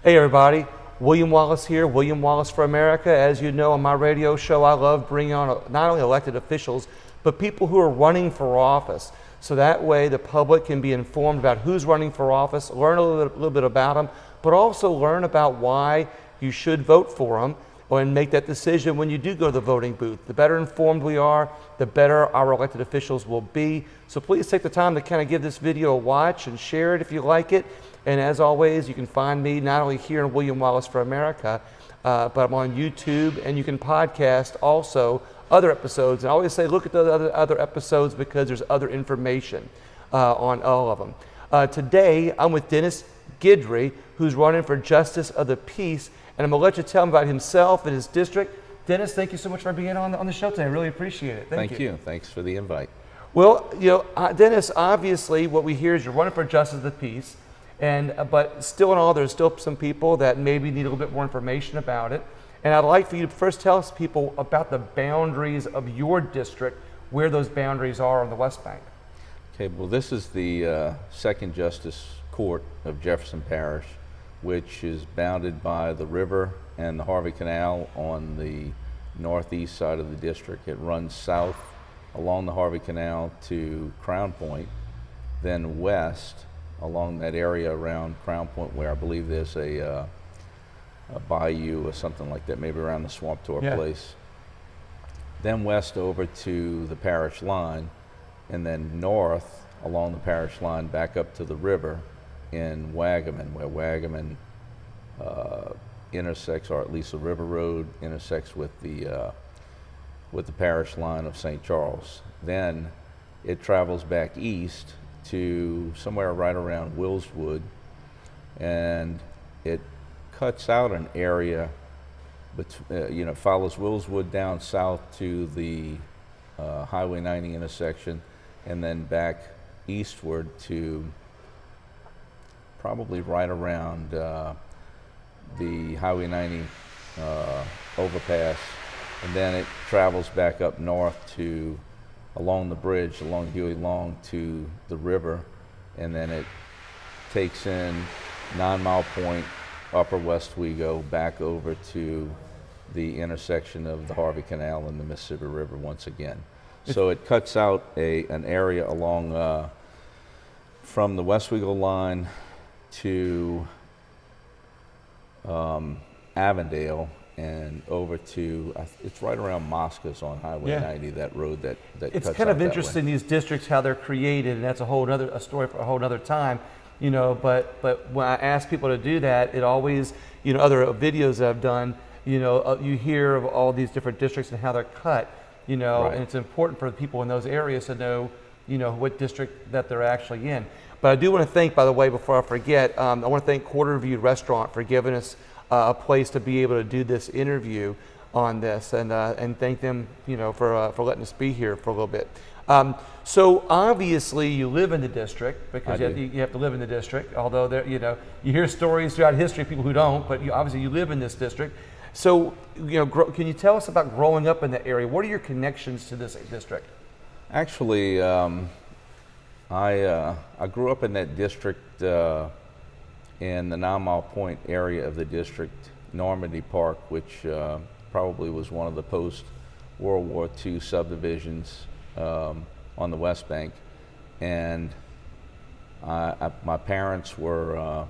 Hey everybody, William Wallace here, William Wallace for America. As you know, on my radio show, I love bringing on not only elected officials, but people who are running for office. So that way the public can be informed about who's running for office, learn a little bit about them, but also learn about why you should vote for them and make that decision when you do go to the voting booth. The better informed we are, the better our elected officials will be. So please take the time to kind of give this video a watch and share it if you like it. And as always, you can find me not only here in William Wallace for America, but I'm on YouTube, and you can podcast also other episodes. And I always say look at the other episodes because there's other information on all of them. Today, I'm with Dennis Guidry, who's running for Justice of the Peace. And I'm going to let you tell him about himself and his district. Dennis, thank you so much for being on the show today. I really appreciate it. Thank you. Thanks for the invite. Well, Dennis, obviously what we hear is you're running for Justice of the Peace, but still in all, there's still some people that maybe need a little bit more information about it. And I'd like for you to first tell us people about the boundaries of your district, where those boundaries are on the Westbank. Okay, well, this is the Second Justice Court of Jefferson Parish, which is bounded by the river and the Harvey Canal on the northeast side of the district. It runs south along the Harvey Canal to Crown Point, then west along that area around Crown Point, where I believe there's a bayou or something like that, maybe around the Swamp Tour place. Then west over to the parish line, and then north along the parish line back up to the river in Wagaman, where Wagaman intersects, or at least the river road intersects with the parish line of St. Charles. Then it travels back east to somewhere right around Willswood, and it cuts out an area, follows Willswood down south to the Highway 90 intersection, and then back eastward to probably right around the Highway 90 overpass, and then it travels back up north to along the bridge along Huey Long to the river, and then it takes in 9 Mile Point, Upper Westwego, back over to the intersection of the Harvey Canal and the Mississippi River once again. So it cuts out an area along from the Westwego line to Avondale and over to, it's right around Moscas on Highway 90, that road that cuts out. It's kind of interesting, these districts, how they're created, and that's a story for a whole other time. But when I ask people to do that, it always, other videos that I've done, you hear of all these different districts and how they're cut, Right. And it's important for the people in those areas to know, what district that they're actually in. But I do want to thank, by the way, before I forget, I want to thank Quarter View Restaurant for giving us a place to be able to do this interview on this, and thank them, for letting us be here for a little bit. So obviously you live in the district, because you have to live in the district, although there, you hear stories throughout history of people who don't, but obviously you live in this district. So, can you tell us about growing up in the area? What are your connections to this district? Actually, I grew up in that district in the 9 Mile Point area of the district, Normandy Park, which probably was one of the post-World War II subdivisions on the Westbank. And my parents were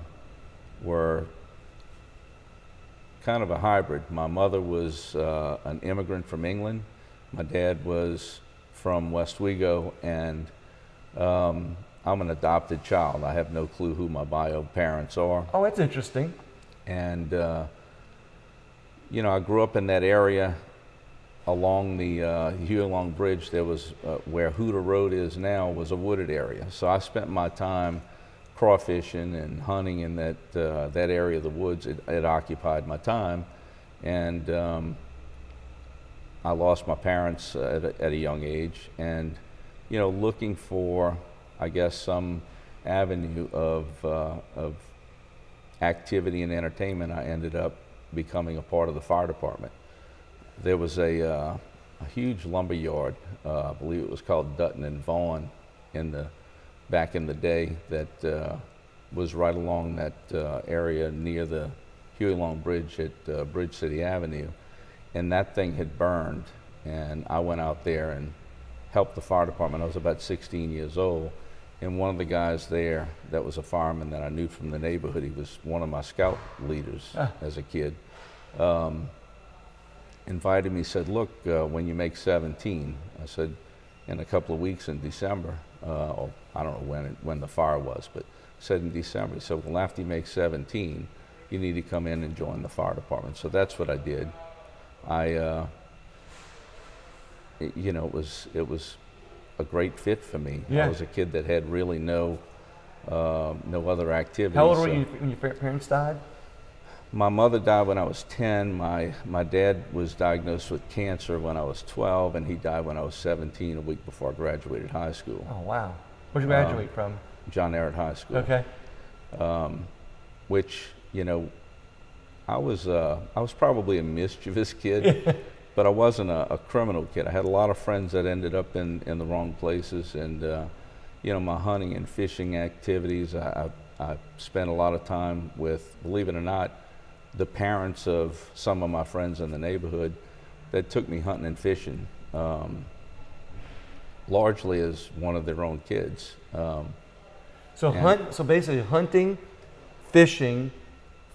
kind of a hybrid. My mother was an immigrant from England. My dad was from Westwego, and I'm an adopted child. I have no clue who my bio parents are. Oh, that's interesting. And I grew up in that area along the Huey Long Bridge. There was where Hooter Road is now was a wooded area. So I spent my time crawfishing and hunting in that area of the woods. It occupied my time, and I lost my parents at a young age, and looking for, I guess, some avenue of activity and entertainment, I ended up becoming a part of the fire department. There was a huge lumber yard, I believe it was called Dutton and Vaughan, back in the day, that was right along that area near the Huey Long Bridge at Bridge City Avenue, and that thing had burned. And I went out there and helped the fire department. I was about 16 years old, and one of the guys there that was a fireman that I knew from the neighborhood, he was one of my scout leaders as a kid, invited me, said, look, when you make 17, I said, in a couple of weeks in December, or I don't know when the fire was, but said in December, he said, well, after you make 17, you need to come in and join the fire department. So that's what I did. It was a great fit for me. Yeah. I was a kid that had really no other activities. How old were you when your parents died? My mother died when I was 10. My dad was diagnosed with cancer when I was 12, and he died when I was 17, a week before I graduated high school. Oh, wow. Where'd you graduate from? John Ehret High School. Okay. Which, I was probably a mischievous kid, but I wasn't a criminal kid. I had a lot of friends that ended up in the wrong places, and my hunting and fishing activities, I spent a lot of time with, believe it or not, the parents of some of my friends in the neighborhood that took me hunting and fishing, largely as one of their own kids. So basically hunting, fishing,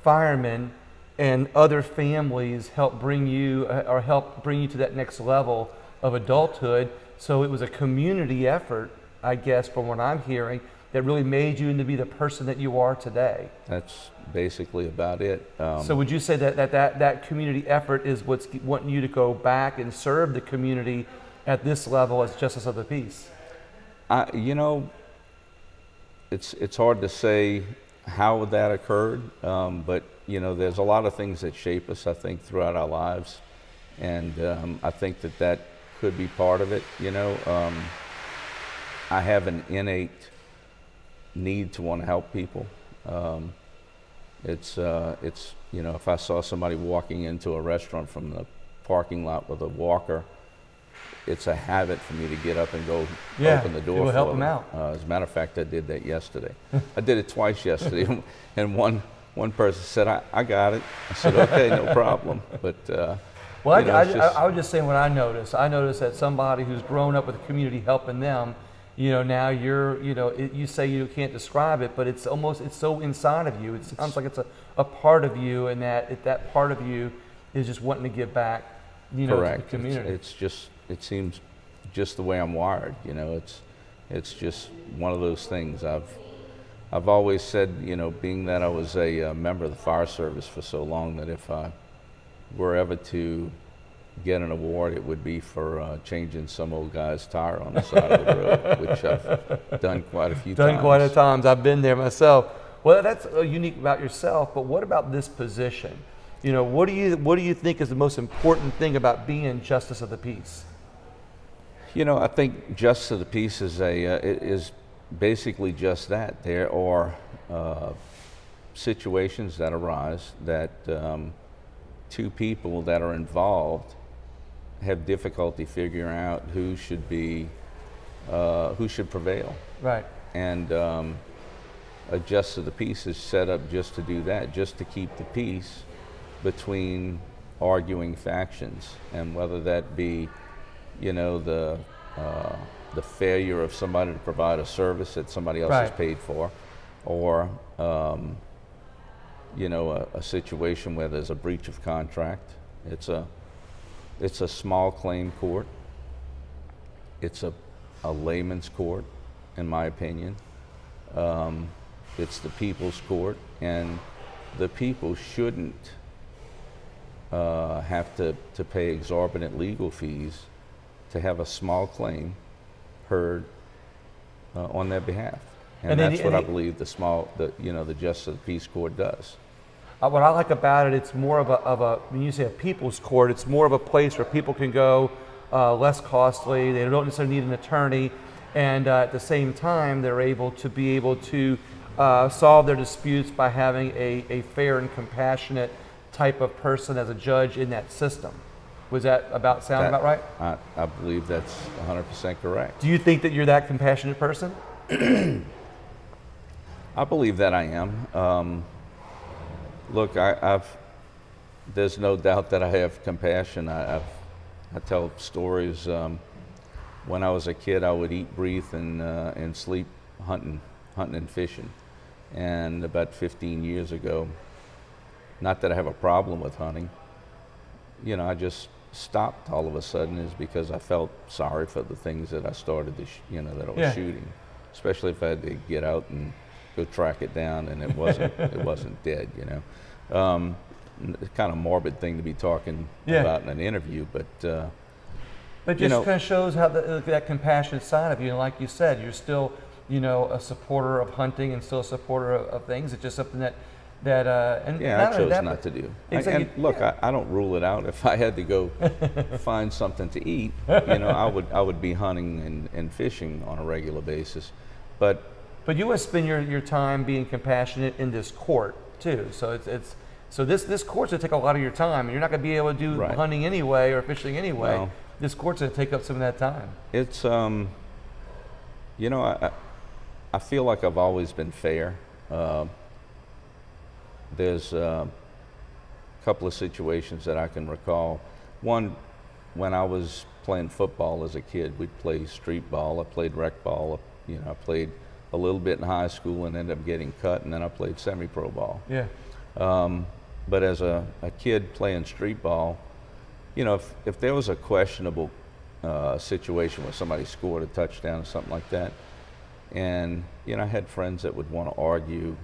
firemen, and other families help bring you to that next level of adulthood. So it was a community effort, I guess, from what I'm hearing, that really made you into be the person that you are today. That's basically about it. So would you say that community effort is what's wanting you to go back and serve the community at this level as Justice of the Peace? It's hard to say how that occurred, but there's a lot of things that shape us, I think, throughout our lives, and I think that could be part of it. I have an innate need to want to help people. It's if I saw somebody walking into a restaurant from the parking lot with a walker, it's a habit for me to get up and go open the door. We'll help them out. As a matter of fact, I did that yesterday. I did it twice yesterday, and one person said, I got it. I said, okay, no problem. But I was just saying what I noticed. I noticed that somebody who's grown up with the community helping them, now you say you can't describe it, but it's so inside of you. It sounds like it's a part of you, and that part of you is just wanting to give back, correct. to the community. It seems just the way I'm wired. It's just one of those things. I've always said, being that I was a member of the fire service for so long, that if I were ever to get an award, it would be for changing some old guy's tire on the side of the road, which I've done quite a few times. Done quite a times. I've been there myself. Well, that's unique about yourself, but what about this position? What do you think is the most important thing about being Justice of the Peace? I think Justice of the Peace is basically just that. There are situations that arise that two people that are involved have difficulty figuring out who should prevail. Right. And a Justice of the Peace is set up just to do that, just to keep the peace between arguing factions, and whether that be, the failure of somebody to provide a service that somebody else has paid for, or a situation where there's a breach of contract. It's a small claim court. It's a layman's court, in my opinion. It's the people's court, and the people shouldn't have to pay exorbitant legal fees to have a small claim heard on their behalf. And that's what I believe the Justice of the Peace Court does. What I like about it, it's more of a when you say a people's court, it's more of a place where people can go less costly. They don't necessarily need an attorney, and at the same time, they're able to solve their disputes by having a fair and compassionate type of person as a judge in that system. Was that sound about right? I believe that's 100% correct. Do you think that you're that compassionate person? I believe that I am. Look, there's no doubt that I have compassion. I tell stories. When I was a kid, I would eat, breathe, and sleep hunting and fishing. And about 15 years ago, not that I have a problem with hunting, I just stopped all of a sudden, is because I felt sorry for the things that I started to, that I was shooting, especially if I had to get out and go track it down and it wasn't dead. It's kind of morbid thing to be talking about in an interview, but just kind of shows how that compassionate side of you. And like you said, you're still a supporter of hunting and still a supporter of things. It's just something that and I chose not to do. Exactly. And look, I don't rule it out. If I had to go find something to eat, I would be hunting and fishing on a regular basis. But you would spend your time being compassionate in this court too. So so this court's gonna take a lot of your time, and you're not gonna be able to do hunting anyway or fishing anyway. Well, this court's gonna take up some of that time. It's I feel like I've always been fair. There's a couple of situations that I can recall. One, when I was playing football as a kid, we'd play street ball. I played rec ball. I played a little bit in high school and ended up getting cut, and then I played semi-pro ball. Yeah. But as a kid playing street ball, if there was a questionable situation where somebody scored a touchdown or something like that, and I had friends that would want to argue,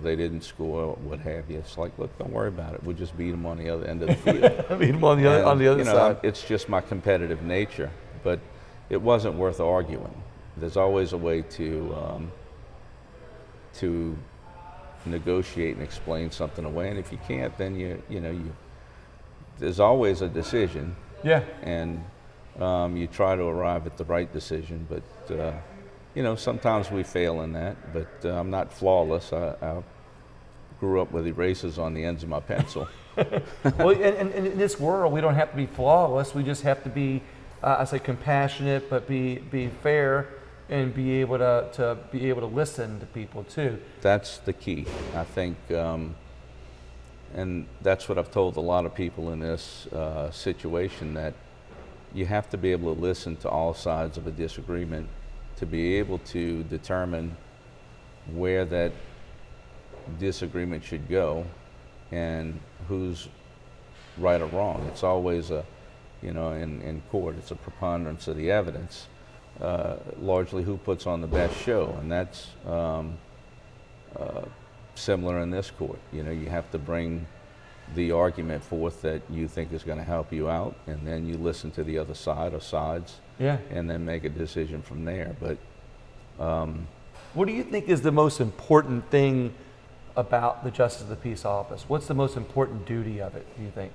they didn't score, what have you. It's like, look, don't worry about it. We'll just beat them on the other end of the field. Beat them on the other side. It's just my competitive nature, but it wasn't worth arguing. There's always a way to negotiate and explain something away, and if you can't, then there's always a decision. Yeah. And you try to arrive at the right decision, but sometimes we fail in that. But I'm not flawless. I grew up with erasers on the ends of my pencil. Well, and in this world, we don't have to be flawless. We just have to be, I say, compassionate, but be fair, and be able to listen to people too. That's the key, I think, and that's what I've told a lot of people in this situation, that you have to be able to listen to all sides of a disagreement to be able to determine where that disagreement should go and who's right or wrong. It's always in court, it's a preponderance of the evidence. Largely who puts on the best show, and that's similar in this court. You have to bring the argument forth that you think is going to help you out, and then you listen to the other side or sides, and then make a decision from there. But what do you think is the most important thing about the Justice of the Peace Office? What's the most important duty of it, do you think?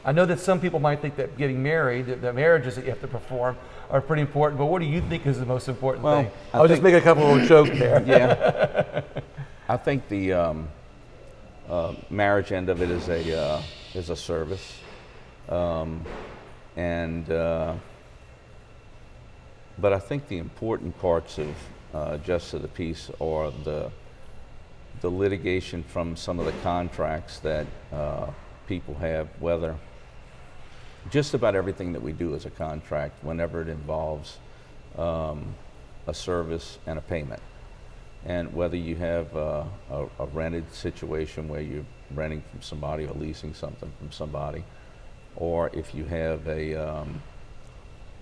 I know that some people might think that getting married, the marriages that you have to perform, are pretty important, but what do you think is the most important thing? I'll just make a couple of jokes there. Yeah. I think the marriage end of it is a service, but I think the important parts of Justice of the Peace are the litigation from some of the contracts that people have, whether just about everything that we do is a contract whenever it involves a service and a payment. And whether you have a rented situation where you're renting from somebody or leasing something from somebody, or if you have a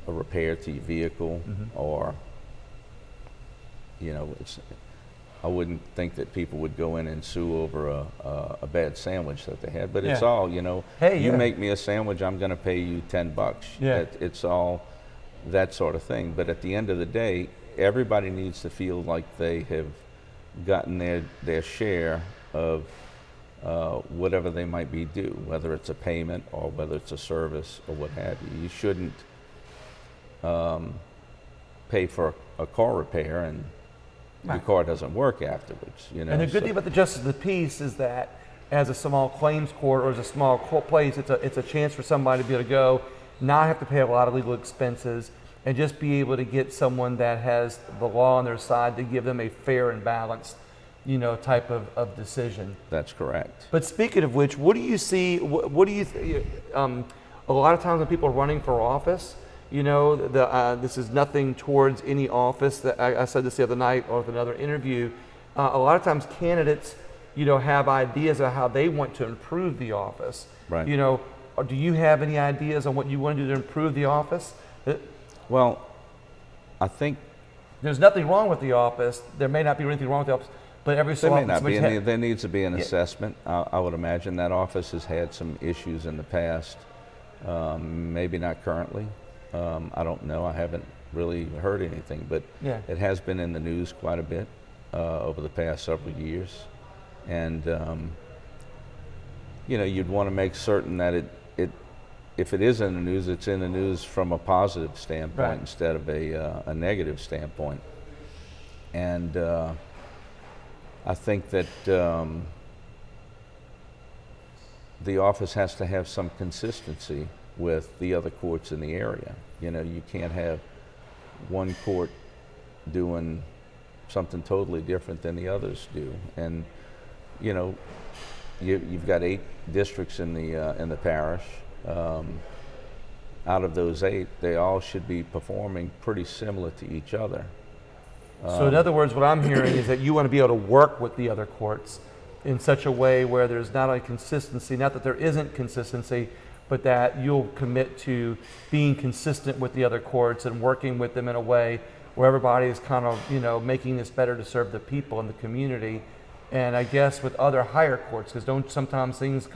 repair to your vehicle, or I wouldn't think that people would go in and sue over a bad sandwich that they had, but it's all, hey, you make me a sandwich, I'm going to pay you $10. Yeah. It's all that sort of thing. But at the end of the day, everybody needs to feel like they have gotten their share of whatever they might be due, whether it's a payment or whether it's a service or what have you. You shouldn't pay for a car repair and the car doesn't work afterwards. And the good thing about the Justice of the Peace is that as a small claims court or as a small place, it's a chance for somebody to be able to go, not have to pay a lot of legal expenses, and just be able to get someone that has the law on their side to give them a fair and balanced type of decision. That's correct. But speaking of which, what do you see? What do you? A lot of times when people are running for office, this is nothing towards any office. That I said this the other night or with another interview. A lot of times candidates, have ideas of how they want to improve the office. Right. Or do you have any ideas on what you want to do to improve the office? Well, I think there's nothing wrong with the office. There may not be anything wrong with the office, but every so there may often not be. somebody's There needs to be an assessment. I would imagine that office has had some issues in the past. Maybe not currently. I don't know. I haven't really heard anything, but it has been in the news quite a bit over the past several years. And you'd want to make certain that if it is in the news, it's in the news from a positive standpoint instead of a negative standpoint. And I think that the office has to have some consistency with the other courts in the area. You can't have one court doing something totally different than the others do. And you've got 8 districts in the parish. Out of those 8, they all should be performing pretty similar to each other. So in other words, what I'm hearing is that you want to be able to work with the other courts in such a way where there's not a consistency, not that there isn't consistency, but that you'll commit to being consistent with the other courts and working with them in a way where everybody is kind of, making this better to serve the people in the community. And I guess with other higher courts, because don't sometimes things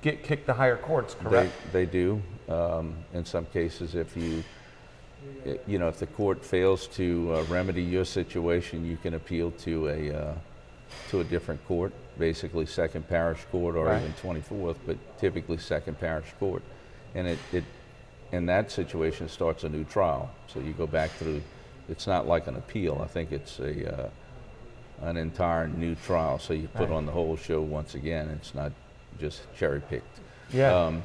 get kicked to higher courts, correct? They do. In some cases, if if the court fails to remedy your situation, you can appeal to a different court, basically second parish court or even 24th, but typically second parish court. And it in that situation starts a new trial. So you go back through. It's not like an appeal. I think it's an entire new trial. So you put on the whole show once again. It's not just cherry picked. Yeah.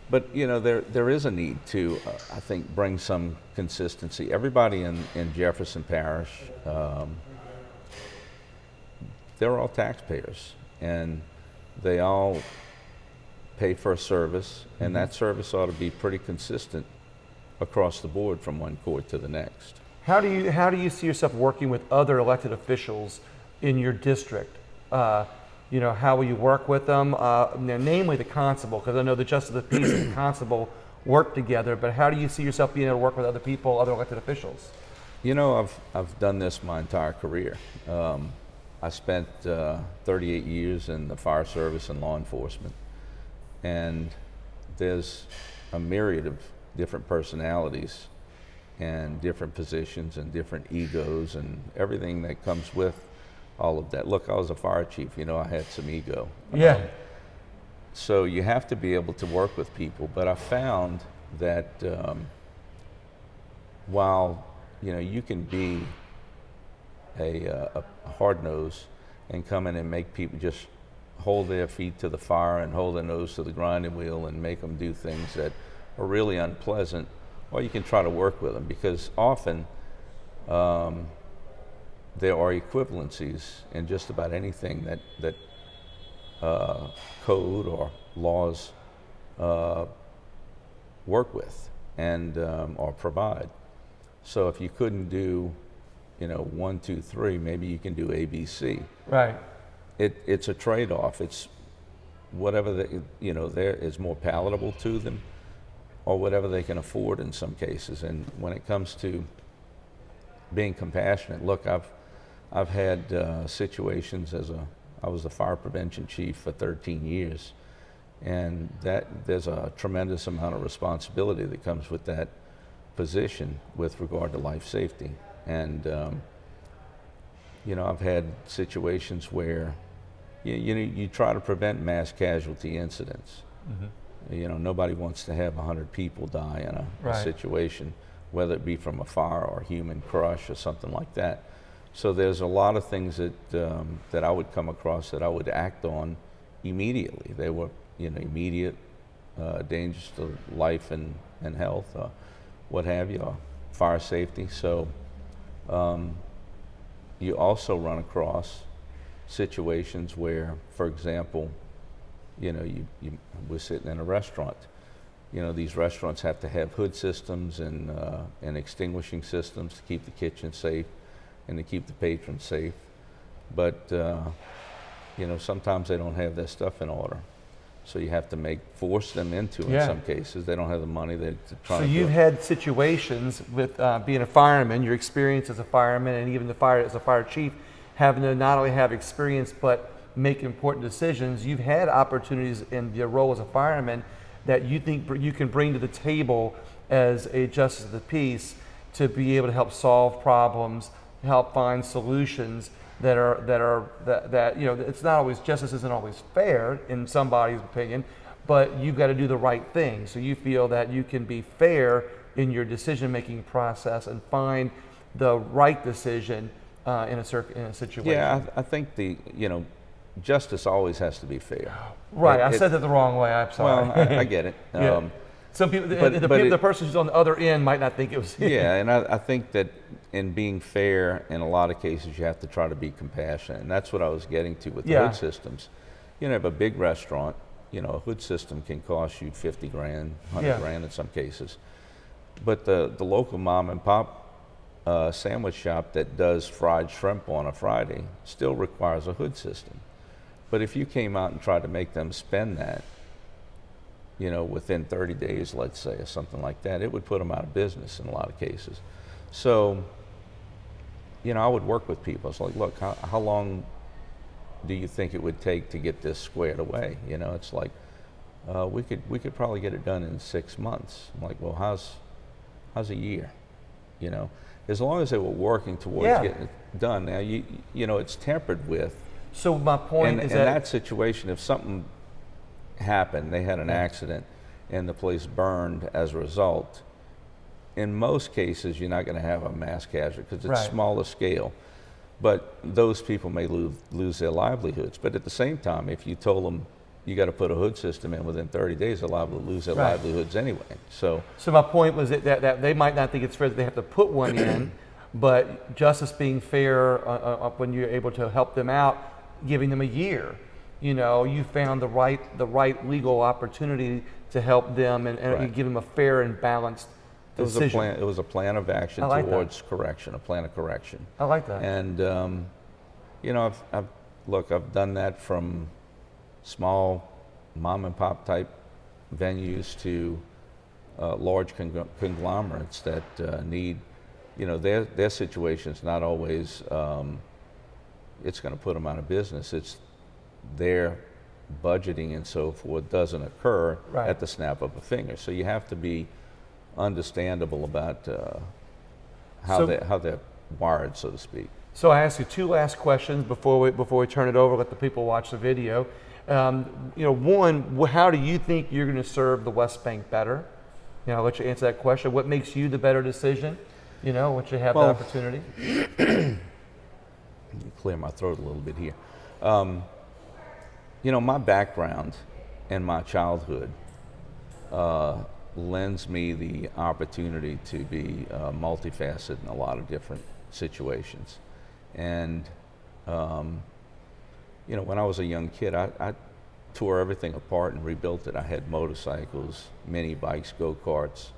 But there is a need to, I think, bring some consistency. Everybody in Jefferson Parish, they're all taxpayers, and they all pay for a service, and that service ought to be pretty consistent across the board from one court to the next. How do you see yourself working with other elected officials in your district? How will you work with them? Namely the constable, because I know the Justice of the Peace and the constable work together, but how do you see yourself being able to work with other people, other elected officials? I've done this my entire career. I spent 38 years in the fire service and law enforcement, and there's a myriad of different personalities and different positions and different egos and everything that comes with all of that. Look, I was a fire chief, I had some ego. Yeah. So you have to be able to work with people, but I found that while you can be a hard nose and come in and make people just hold their feet to the fire and hold their nose to the grinding wheel and make them do things that are really unpleasant, or you can try to work with them, because often there are equivalencies in just about anything that code or laws work with and or provide. So if you couldn't do 1, 2, 3, maybe you can do ABC. Right. It's a trade-off. It's whatever there is more palatable to them, or whatever they can afford in some cases. And when it comes to being compassionate, look, I've had situations I was the fire prevention chief for 13 years, and there's a tremendous amount of responsibility that comes with that position with regard to life safety. And I've had situations where you try to prevent mass casualty incidents. Mm-hmm. Nobody wants to have 100 people die in a situation, whether it be from a fire or human crush or something like that. So there's a lot of things that I would come across that I would act on immediately. They were immediate dangers to life and health, what have you, fire safety. So you also run across situations where, for example, we're sitting in a restaurant. These restaurants have to have hood systems and extinguishing systems to keep the kitchen safe and to keep the patrons safe. But, sometimes they don't have their stuff in order. So you have to force them into it in some cases. They don't have the money. They're trying So to you've had situations with being a fireman, your experience as a fireman, and even as a fire chief, having to not only have experience but make important decisions. You've had opportunities in your role as a fireman that you think you can bring to the table as a justice of the peace to be able to help solve problems, help find solutions that it's not always, justice isn't always fair in somebody's opinion, but you've got to do the right thing. So you feel that you can be fair in your decision-making process and find the right decision in a situation. Yeah, I think justice always has to be fair. Right, I said that the wrong way. I'm sorry. Well, I get it. Yeah. Some people, the person who's on the other end might not think it was. Yeah, and I think that in being fair, in a lot of cases, you have to try to be compassionate, and that's what I was getting to with the hood systems. You have a big restaurant. A hood system can cost you $50,000, $100,000 in some cases, but the local mom and pop sandwich shop that does fried shrimp on a Friday still requires a hood system. But if you came out and tried to make them spend that, within 30 days, let's say, or something like that, it would put them out of business in a lot of cases. So, I would work with people. It's like, look, how long do you think it would take to get this squared away? It's like, we could probably get it done in 6 months. I'm like, well, how's a year? As long as they were working towards getting it done. Now, it's tempered with. So my point is in that situation, if something happened, they had an accident, and the place burned as a result, in most cases, you're not going to have a mass casualty because it's smaller scale. But those people may lose their livelihoods. But at the same time, if you told them you got to put a hood system in within 30 days, they're liable to lose their livelihoods anyway. So my point was that they might not think it's fair that they have to put one in, but justice being fair when you're able to help them out, giving them a year. You found the right legal opportunity to help them and you give them a fair and balanced decision. It was a plan of action towards correction, a plan of correction. I like that. And I've done that from small mom and pop type venues to large conglomerates that need, their situation's not always it's going to put them out of business. It's their budgeting and so forth doesn't occur at the snap of a finger. So you have to be understandable about how they're wired, so to speak. So I ask you two last questions before we turn it over. Let the people watch the video. One, how do you think you're going to serve the Westbank better? I'll let you answer that question. What makes you the better decision? Once you have the opportunity. Let me clear my throat a little bit here. My background and my childhood lends me the opportunity to be multifaceted in a lot of different situations. And, when I was a young kid, I tore everything apart and rebuilt it. I had motorcycles, mini bikes, go-karts.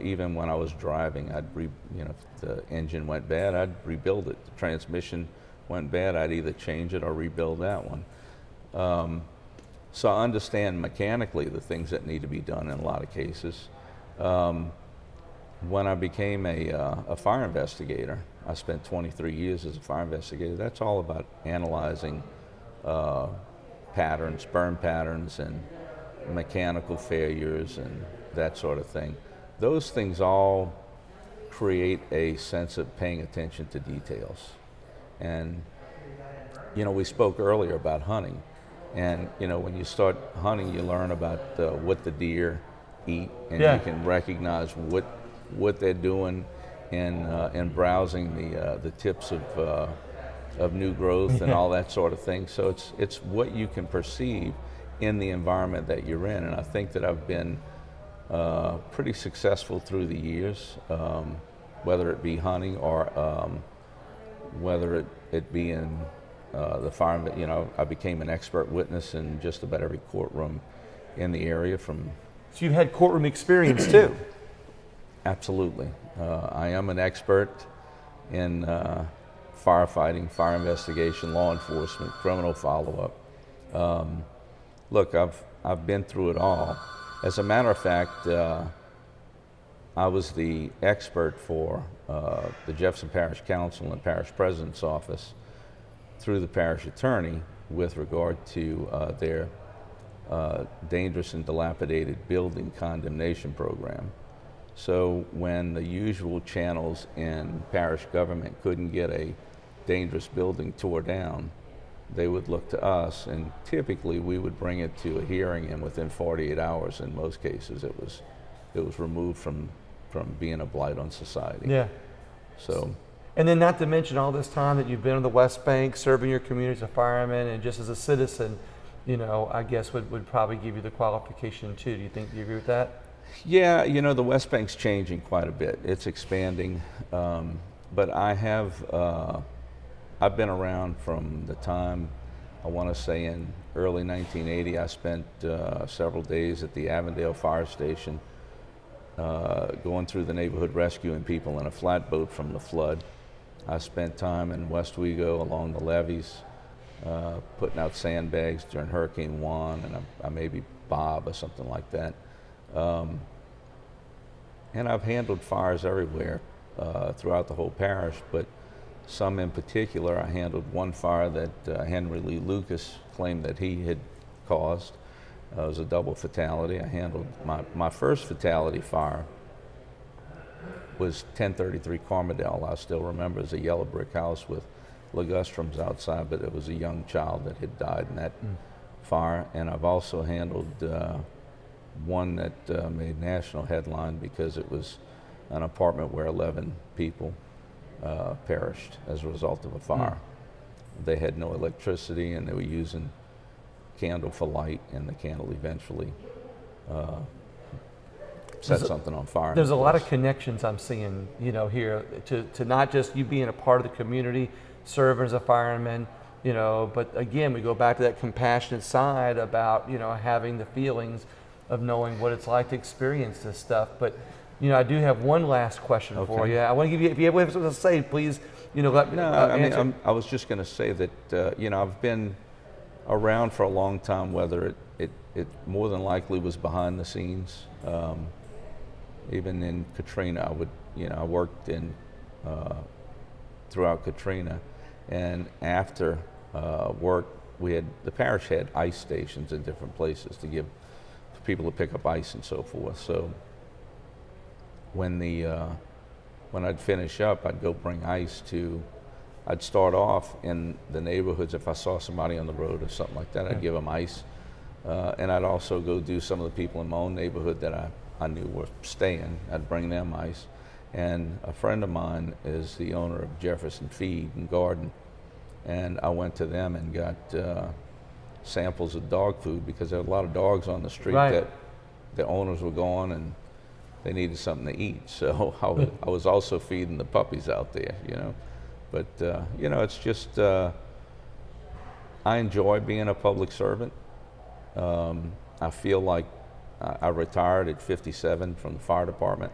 Even when I was driving, if the engine went bad, I'd rebuild it. The transmission went bad, I'd either change it or rebuild that one. So I understand mechanically the things that need to be done in a lot of cases. When I became a fire investigator, I spent 23 years as a fire investigator. That's all about analyzing patterns, burn patterns, and mechanical failures and that sort of thing. Those things all create a sense of paying attention to details. And, we spoke earlier about hunting. And, when you start hunting, you learn about what the deer eat, and you can recognize what they're doing and browsing the tips of new growth and all that sort of thing. So it's what you can perceive in the environment that you're in. And I think that I've been pretty successful through the years, whether it be hunting or whether it be in the fire, I became an expert witness in just about every courtroom in the area from. So you've had courtroom experience too. Absolutely. I am an expert in firefighting, fire investigation, law enforcement, criminal follow-up. Look, I've been through it all. As a matter of fact, I was the expert for the Jefferson Parish Council and Parish President's Office through the parish attorney with regard to their dangerous and dilapidated building condemnation program. So when the usual channels in parish government couldn't get a dangerous building tore down, they would look to us, and typically we would bring it to a hearing, and within 48 hours in most cases it was removed from being a blight on society. Yeah. So. And then not to mention all this time that you've been on the Westbank, serving your community as a fireman and just as a citizen, I guess would probably give you the qualification too. Do you agree with that? Yeah, the Westbank's changing quite a bit. It's expanding, but I've been around from the time, I want to say in early 1980, I spent several days at the Avondale Fire Station going through the neighborhood rescuing people in a flatboat from the flood. I spent time in West Wego along the levees, putting out sandbags during Hurricane Juan, and I maybe Bob or something like that. And I've handled fires everywhere throughout the whole parish, but some in particular. I handled one fire that Henry Lee Lucas claimed that he had caused. It was a double fatality. I handled my first fatality fire was 1033 Carmidale. I still remember it was a yellow brick house with ligustrums outside, but it was a young child that had died in that fire. And I've also handled one that made national headline because it was an apartment where 11 people perished as a result of a fire. They had no electricity and they were using candle for light, and the candle eventually set something on fire. There's a lot of connections I'm seeing, here to not just you being a part of the community, serving as a fireman, but again, we go back to that compassionate side about, having the feelings of knowing what it's like to experience this stuff. But, I do have one last question for you. I want to give you, if you have something to say, please, let me answer. I was just going to say that, I've been around for a long time, whether it more than likely was behind the scenes. Even in Katrina, I worked in throughout Katrina, and after work, the parish had ice stations in different places to give people to pick up ice and so forth. So when I'd finish up, I'd go bring ice I'd start off in the neighborhoods. If I saw somebody on the road or something like that, I'd give them ice. And I'd also go do some of the people in my own neighborhood that I knew were staying. I'd bring them ice. And a friend of mine is the owner of Jefferson Feed and Garden. And I went to them and got samples of dog food because there were a lot of dogs on the street that the owners were gone and they needed something to eat. So I was also feeding the puppies out there, But, it's just, I enjoy being a public servant. I feel like I retired at 57 from the fire department,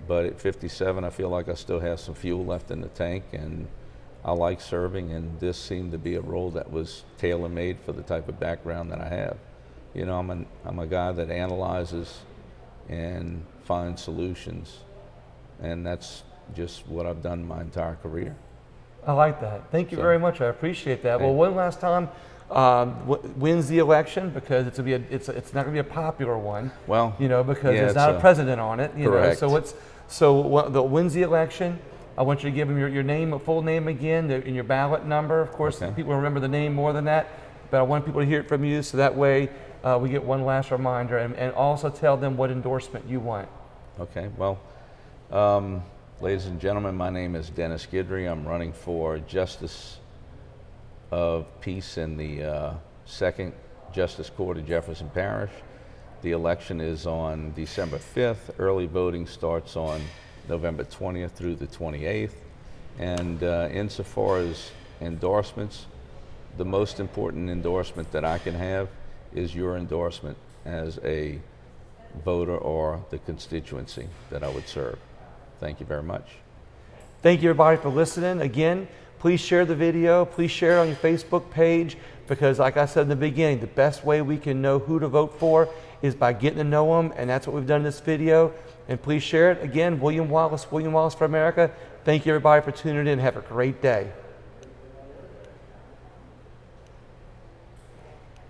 but at 57, I feel like I still have some fuel left in the tank, and I like serving, and this seemed to be a role that was tailor-made for the type of background that I have. I'm a guy that analyzes and finds solutions, and that's just what I've done my entire career. I like that. Thank you very much. I appreciate that. Well, one last time, wins the election, because it's not going to be a popular one. Well, because there's not a president on it. Correct. Wins the election. I want you to give him your name, full name again, and your ballot number. Of course, people remember the name more than that, but I want people to hear it from you, so that way we get one last reminder, and also tell them what endorsement you want. Okay. Well. Ladies and gentlemen, my name is Dennis Guidry. I'm running for Justice of Peace in the 2nd Justice Court of Jefferson Parish. The election is on December 5th. Early voting starts on November 20th through the 28th. And insofar as endorsements, the most important endorsement that I can have is your endorsement as a voter or the constituency that I would serve. Thank you very much. Thank you everybody for listening. Again, please share the video. Please share it on your Facebook page, because like I said in the beginning, the best way we can know who to vote for is by getting to know them, and that's what we've done in this video. And please share it. Again, William Wallace for America. Thank you everybody for tuning in. Have a great day.